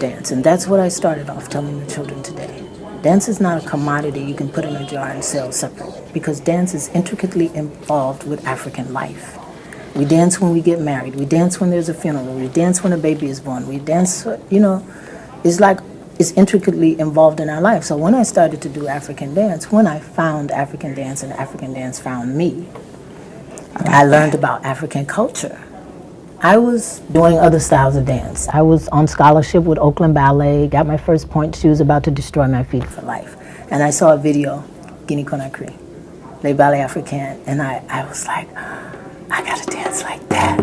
dance. And that's what I started off telling the children today. Dance is not a commodity you can put in a jar and sell separate, because dance is intricately involved with African life. We dance when we get married. We dance when there's a funeral. We dance when a baby is born. We dance, it's like it's intricately involved in our life. So when I started to do African dance, when I found African dance and African dance found me, I learned about African culture. I was doing other styles of dance. I was on scholarship with Oakland Ballet, got my first point shoes, about to destroy my feet for life. And I saw a video, Guinea Conakry, Les Ballet Africains, and I was like, I gotta dance like that.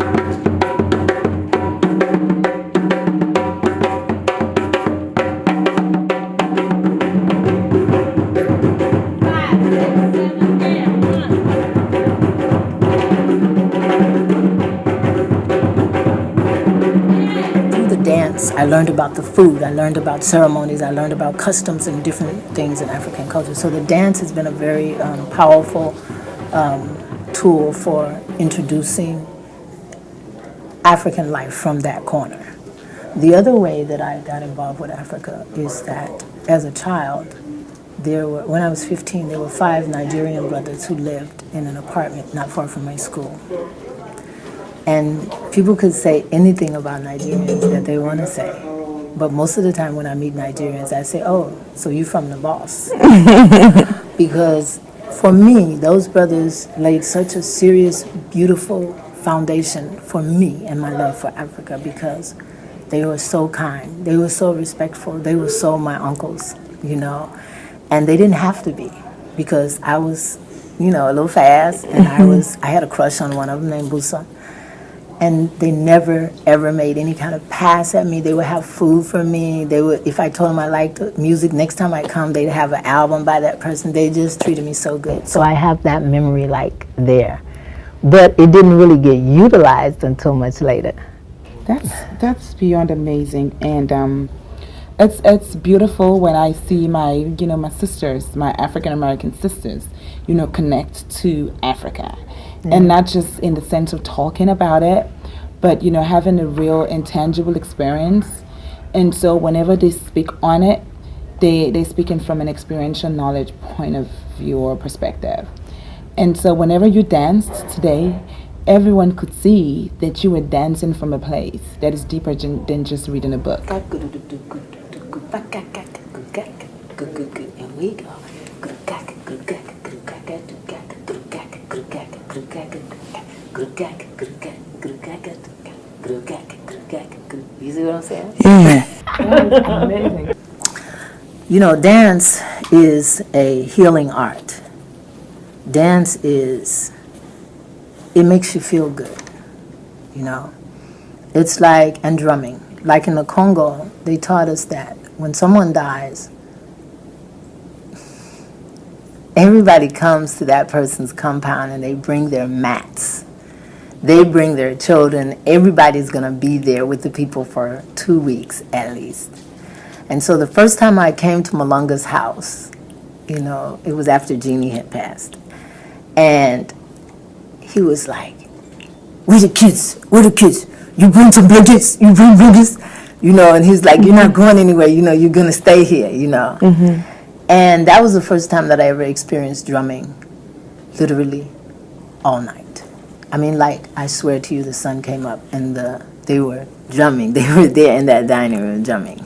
I learned about the food, I learned about ceremonies, I learned about customs and different things in African culture. So the dance has been a very powerful tool for introducing African life from that corner. The other way that I got involved with Africa is that as a child, when I was 15, there were 5 Nigerian brothers who lived in an apartment not far from my school. And people could say anything about Nigerians that they want to say. But most of the time when I meet Nigerians, I say, oh, so you're from the boss. Because for me, those brothers laid such a serious, beautiful foundation for me and my love for Africa, because they were so kind. They were so respectful. They were so my uncles, And they didn't have to be, because I was, a little fast, and I had a crush on one of them named Busa. And they never, ever made any kind of pass at me. They would have food for me. If I told them I liked music, next time I come, they'd have an album by that person. They just treated me so good. So I have that memory there. But it didn't really get utilized until much later. That's beyond amazing. And it's beautiful when I see my sisters, my African American sisters, connect to Africa. And not just in the sense of talking about it, but, having a real intangible experience. And so whenever they speak on it, they're speaking from an experiential knowledge point of view or perspective. And so whenever you danced today, everyone could see that you were dancing from a place that is deeper than just reading a book. And we go. You see what I'm saying? Yeah. Amazing. Dance is a healing art. Dance it makes you feel good, It's and drumming. Like in the Congo, they taught us that when someone dies, everybody comes to that person's compound and they bring their mats. They bring their children. Everybody's going to be there with the people for 2 weeks at least. And so the first time I came to Malunga's house, it was after Jeannie had passed. And he was like, where the kids? Where the kids? You bring some blankets? You bring blankets? And he's like, you're not going anywhere. You're going to stay here, Mm-hmm. And that was the first time that I ever experienced drumming, literally all night. I mean, I swear to you, the sun came up and they were drumming. They were there in that dining room drumming,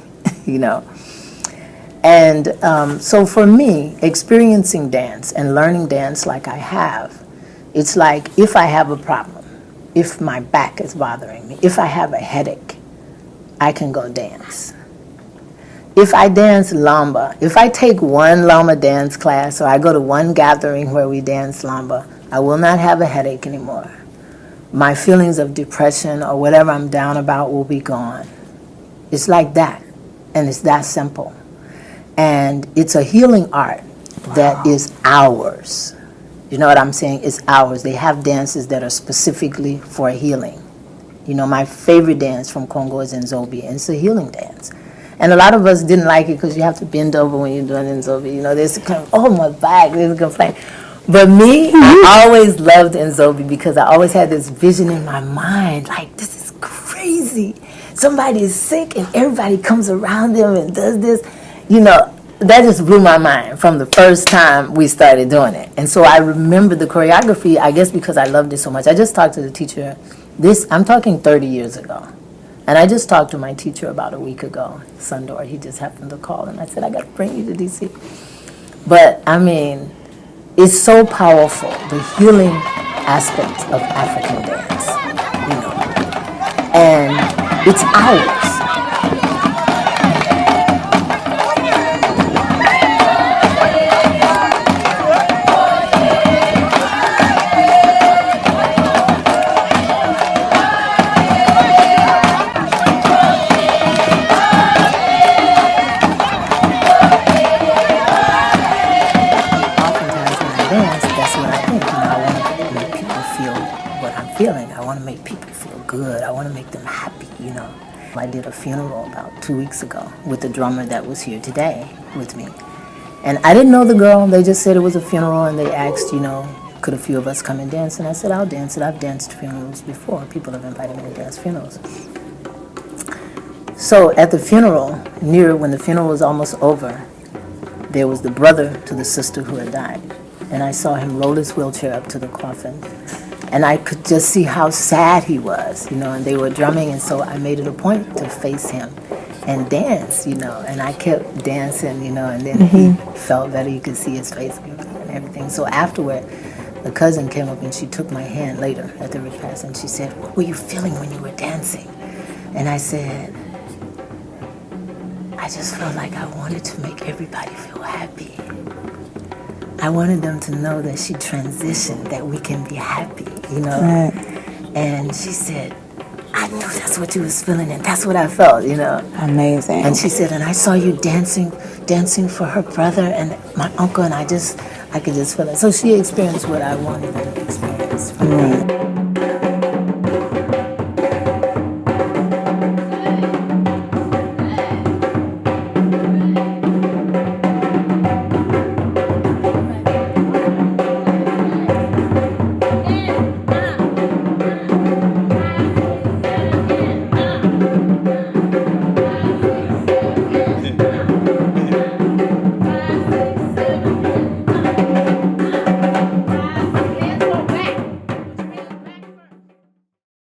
And so for me, experiencing dance and learning dance like I have, it's like if I have a problem, if my back is bothering me, if I have a headache, I can go dance. If I dance Lamba, if I take one Lamba dance class or I go to one gathering where we dance Lamba, I will not have a headache anymore. My feelings of depression or whatever I'm down about will be gone. It's like that, and it's that simple. And it's a healing art that is ours. You know what I'm saying? It's ours. They have dances that are specifically for healing. My favorite dance from Congo is Nzobi, and it's a healing dance. And a lot of us didn't like it because you have to bend over when you're doing Nzobi. There's a kind of, oh, my back, there's a complaint. But me, I always loved Nzobi because I always had this vision in my mind, this is crazy. somebody is sick and everybody comes around them and does this, you know, that just blew my mind from the first time we started doing it. And so I remember the choreography, I guess because I loved it so much. I just talked to the teacher, I'm talking 30 years ago. And I just talked to my teacher about a week ago, Sundor. He just happened to call, and I said, I got to bring you to D.C. But, I mean, it's so powerful, the healing aspect of African dance, you know. And it's ours. I want to make people feel good. I want to make them happy, you know. I did a funeral about 2 weeks ago with the drummer that was here today with me. And I didn't know the girl. They just said it was a funeral, and they asked, you know, could a few of us come and dance? And I said, I'll dance it. I've danced funerals before. People have invited me to dance funerals. So at the funeral, when the funeral was almost over, there was the brother to the sister who had died. And I saw him roll his wheelchair up to the coffin. And I could just see how sad he was, you know, and they were drumming, and so I made it a point to face him and dance, you know, and I kept dancing, you know, and then he felt better. You could see his face and everything. So afterward, the cousin came up and she took my hand later at the repast, and she said, what were you feeling when you were dancing? And I said, I just felt like I wanted to make everybody feel happy. I wanted them to know that she transitioned, that we can be happy, you know. Right. And she said, I knew that's what you was feeling, and that's what I felt, you know. Amazing. And she said, and I saw you dancing for her brother and my uncle, and I could just feel it. So she experienced what I wanted her to experience from me.